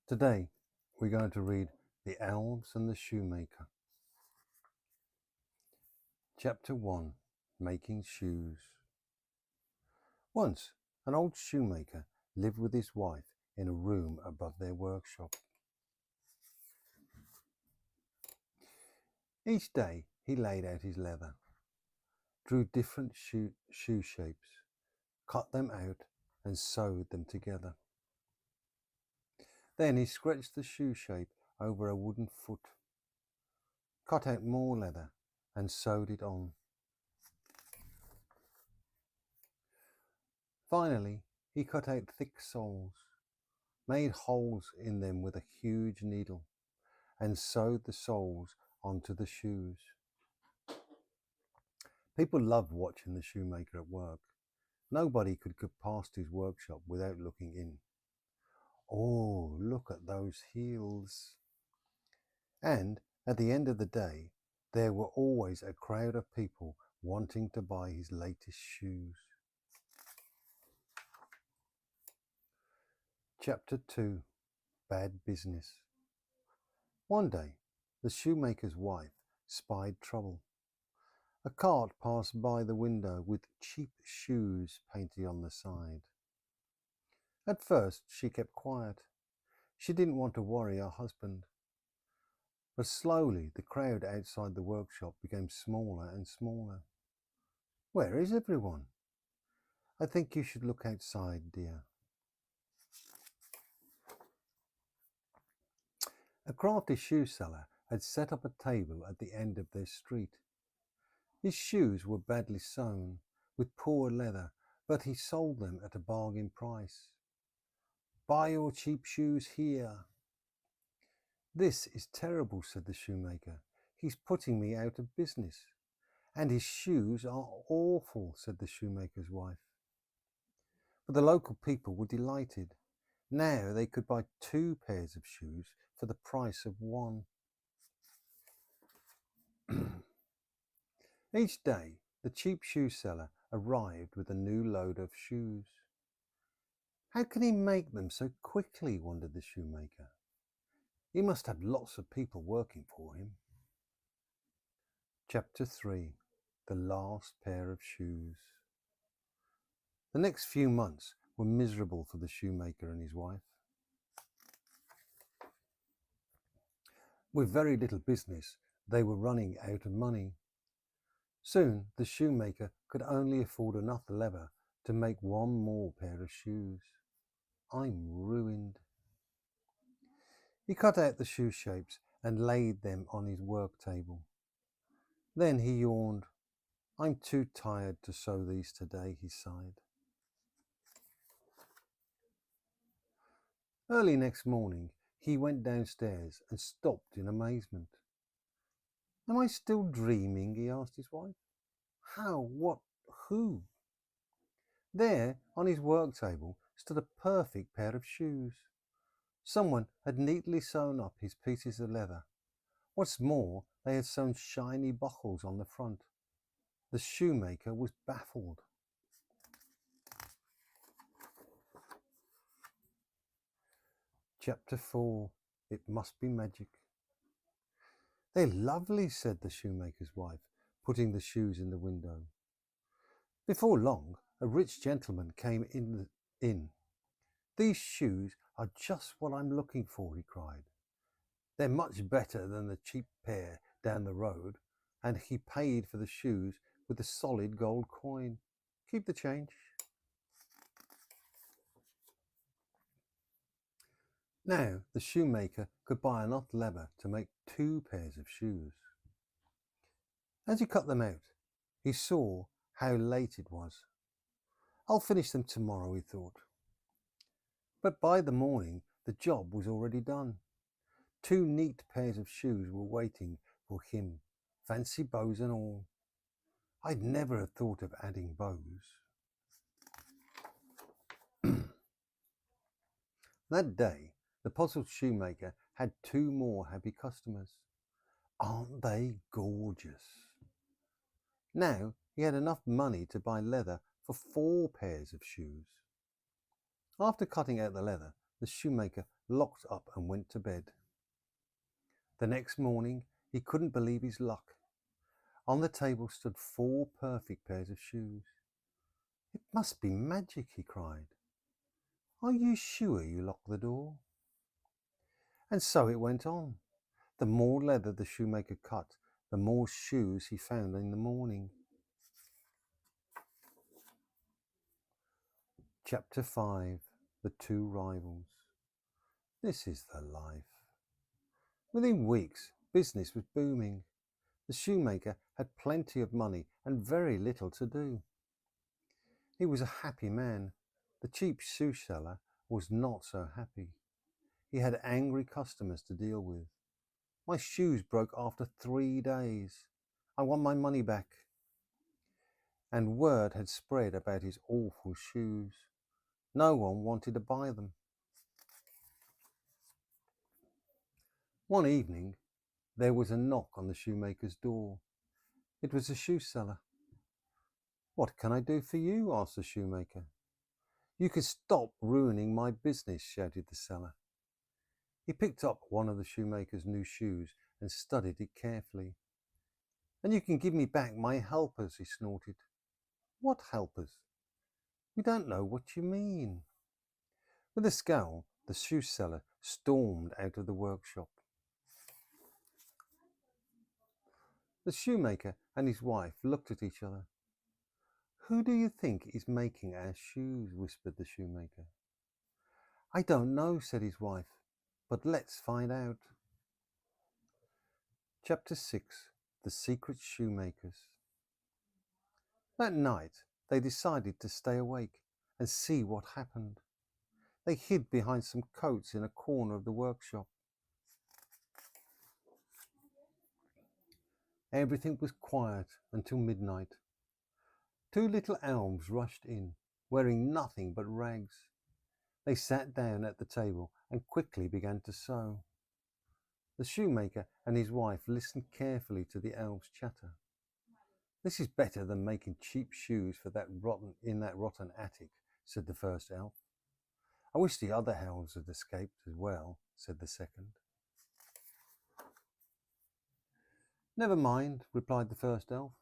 Today we're going to read The Elves and the Shoemaker. Chapter 1, Making Shoes. Once an old shoemaker lived with his wife in a room above their workshop. Each day he laid out his leather, drew different shoe shapes, cut them out and sewed them together. Then he scratched the shoe shape over a wooden foot, cut out more leather and sewed it on. Finally, he cut out thick soles, made holes in them with a huge needle, and sewed the soles onto the shoes. People loved watching the shoemaker at work. Nobody could go past his workshop without looking in. Oh, look at those heels. And at the end of the day, there were always a crowd of people wanting to buy his latest shoes. Chapter 2, Bad Business. One day, the shoemaker's wife spied trouble. A cart passed by the window with cheap shoes painted on the side. At first, she kept quiet. She didn't want to worry her husband. But slowly, the crowd outside the workshop became smaller and smaller. Where is everyone? I think you should look outside, dear. A crafty shoe seller had set up a table at the end of their street. His shoes were badly sewn, with poor leather, but he sold them at a bargain price. Buy your cheap shoes here. This is terrible, said the shoemaker. He's putting me out of business. And his shoes are awful, said the shoemaker's wife. But the local people were delighted. Now they could buy 2 pairs of shoes for the price of 1. Each day, the cheap shoe seller arrived with a new load of shoes. How can he make them so quickly, wondered the shoemaker. He must have lots of people working for him. Chapter 3, The Last Pair of Shoes. The next few months were miserable for the shoemaker and his wife. With very little business, they were running out of money. Soon the shoemaker could only afford enough leather to make 1 more pair of shoes. I'm ruined. He cut out the shoe shapes and laid them on his work table. Then he yawned. I'm too tired to sew these today, he sighed. Early next morning, he went downstairs and stopped in amazement. Am I still dreaming? He asked his wife. How? What? Who? There, on his work table, stood a perfect pair of shoes. Someone had neatly sewn up his pieces of leather. What's more, they had sewn shiny buckles on the front. The shoemaker was baffled. Chapter 4, It Must Be Magic. They're lovely, said the shoemaker's wife, putting the shoes in the window. Before long, a rich gentleman came in. These shoes are just what I'm looking for, he cried. They're much better than the cheap pair down the road, and he paid for the shoes with a solid gold coin. Keep the change. Now the shoemaker could buy enough leather to make 2 pairs of shoes. As he cut them out, he saw how late it was. I'll finish them tomorrow, he thought. But by the morning, the job was already done. 2 neat pairs of shoes were waiting for him, fancy bows and all. I'd never have thought of adding bows. That day, the puzzled shoemaker had 2 more happy customers. Aren't they gorgeous? Now he had enough money to buy leather for 4 pairs of shoes. After cutting out the leather, the shoemaker locked up and went to bed. The next morning he couldn't believe his luck. On the table stood 4 perfect pairs of shoes. "It must be magic," he cried. "Are you sure you locked the door?" And so it went on. The more leather the shoemaker cut, the more shoes he found in the morning. Chapter 5. The Two Rivals. This is the life. Within weeks, business was booming. The shoemaker had plenty of money and very little to do. He was a happy man. The cheap shoe seller was not so happy. He had angry customers to deal with. "My shoes broke after 3 days. I want my money back." And word had spread about his awful shoes. No one wanted to buy them. One evening, there was a knock on the shoemaker's door. It was the shoe seller. "What can I do for you?" asked the shoemaker. "You can stop ruining my business," shouted the seller. He picked up one of the shoemaker's new shoes and studied it carefully. "And you can give me back my helpers," he snorted. "What helpers? We don't know what you mean." With a scowl, the shoe seller stormed out of the workshop. The shoemaker and his wife looked at each other. "Who do you think is making our shoes?" whispered the shoemaker. "I don't know," said his wife, "but let's find out." Chapter 6. The Secret Shoemakers. That night they decided to stay awake and see what happened. They hid behind some coats in a corner of the workshop. Everything was quiet until midnight. 2 little elves rushed in, wearing nothing but rags. They sat down at the table and quickly began to sew. The shoemaker and his wife listened carefully to the elves' chatter. "This is better than making cheap shoes for that rotten attic," said the first elf. "I wish the other elves had escaped as well," said the second. "Never mind," replied the first elf.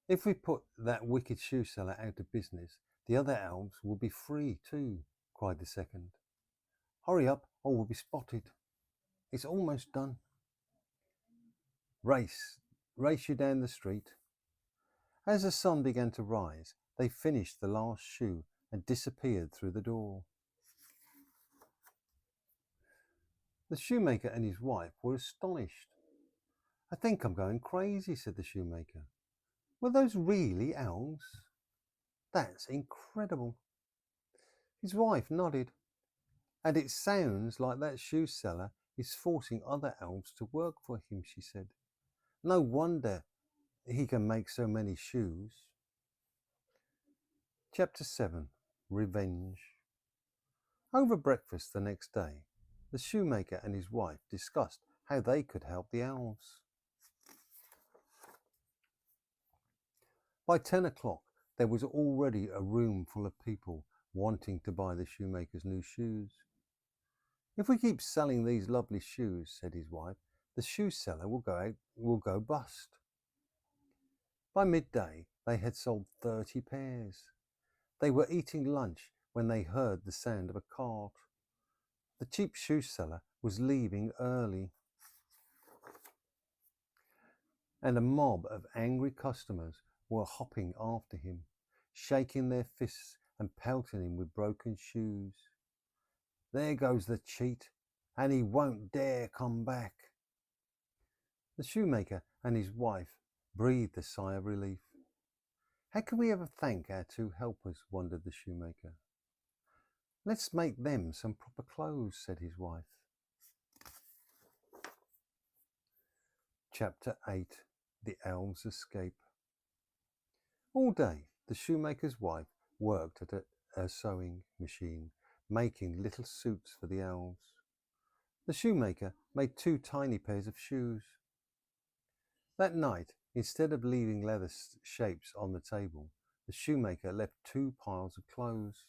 "If we put that wicked shoe seller out of business, the other elves will be free too," cried the second. "Hurry up or we'll be spotted. It's almost done." Race you down the street. As the sun began to rise, they finished the last shoe and disappeared through the door. The shoemaker and his wife were astonished. "I think I'm going crazy," said the shoemaker. "Were those really elves? That's incredible." His wife nodded. "And it sounds like that shoe seller is forcing other elves to work for him," she said. "No wonder he can make so many shoes." Chapter 7. Revenge. Over breakfast the next day, the shoemaker and his wife discussed how they could help the elves. By 10 o'clock, there was already a room full of people wanting to buy the shoemaker's new shoes. "If we keep selling these lovely shoes," said his wife, "the shoe seller will go bust." By midday, they had sold 30 pairs. They were eating lunch when they heard the sound of a cart. The cheap shoe seller was leaving early, and a mob of angry customers were hopping after him, shaking their fists and pelting him with broken shoes. "There goes the cheat, and he won't dare come back." The shoemaker and his wife breathed a sigh of relief. "How can we ever thank our 2 helpers?" wondered the shoemaker. "Let's make them some proper clothes," said his wife. Chapter 8. The Elves Escape. All day, the shoemaker's wife worked at a sewing machine, making little suits for the elves. The shoemaker made 2 tiny pairs of shoes. That night, instead of leaving leather shapes on the table, the shoemaker left 2 piles of clothes.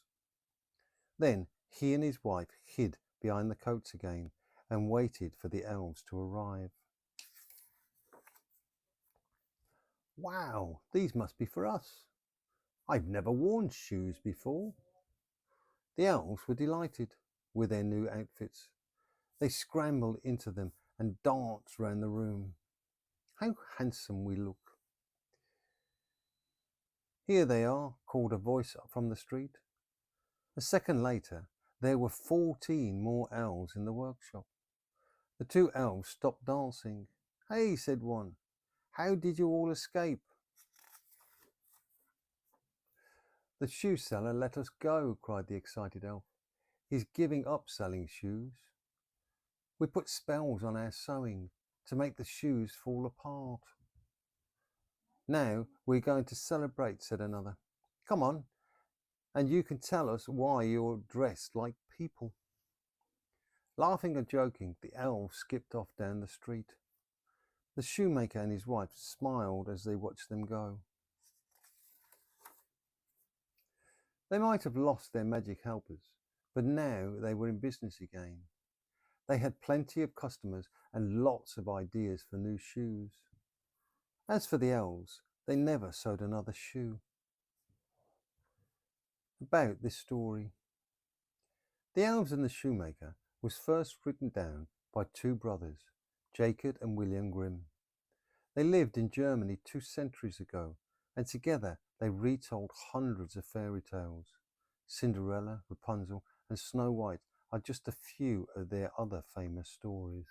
Then he and his wife hid behind the coats again and waited for the elves to arrive. Wow, these must be for us. I've never worn shoes before. The elves were delighted with their new outfits. They scrambled into them and danced round the room. How handsome we look. Here they are, called a voice from the street. A second later, there were 14 more elves in the workshop. The two elves stopped dancing. Hey, said one, how did you all escape? The shoe seller let us go, cried the excited elf. He's giving up selling shoes. We put spells on our sewing to make the shoes fall apart. Now we're going to celebrate, said another. Come on, and you can tell us why you're dressed like people. Laughing and joking, the elves skipped off down the street. The shoemaker and his wife smiled as they watched them go. They might have lost their magic helpers, but now they were in business again. They had plenty of customers and lots of ideas for new shoes. As for the elves, they never sewed another shoe. About this story. The Elves and the Shoemaker was first written down by two brothers, Jacob and William Grimm. They lived in Germany 2 centuries ago, and together they retold hundreds of fairy tales. Cinderella, Rapunzel, and Snow White are just a few of their other famous stories.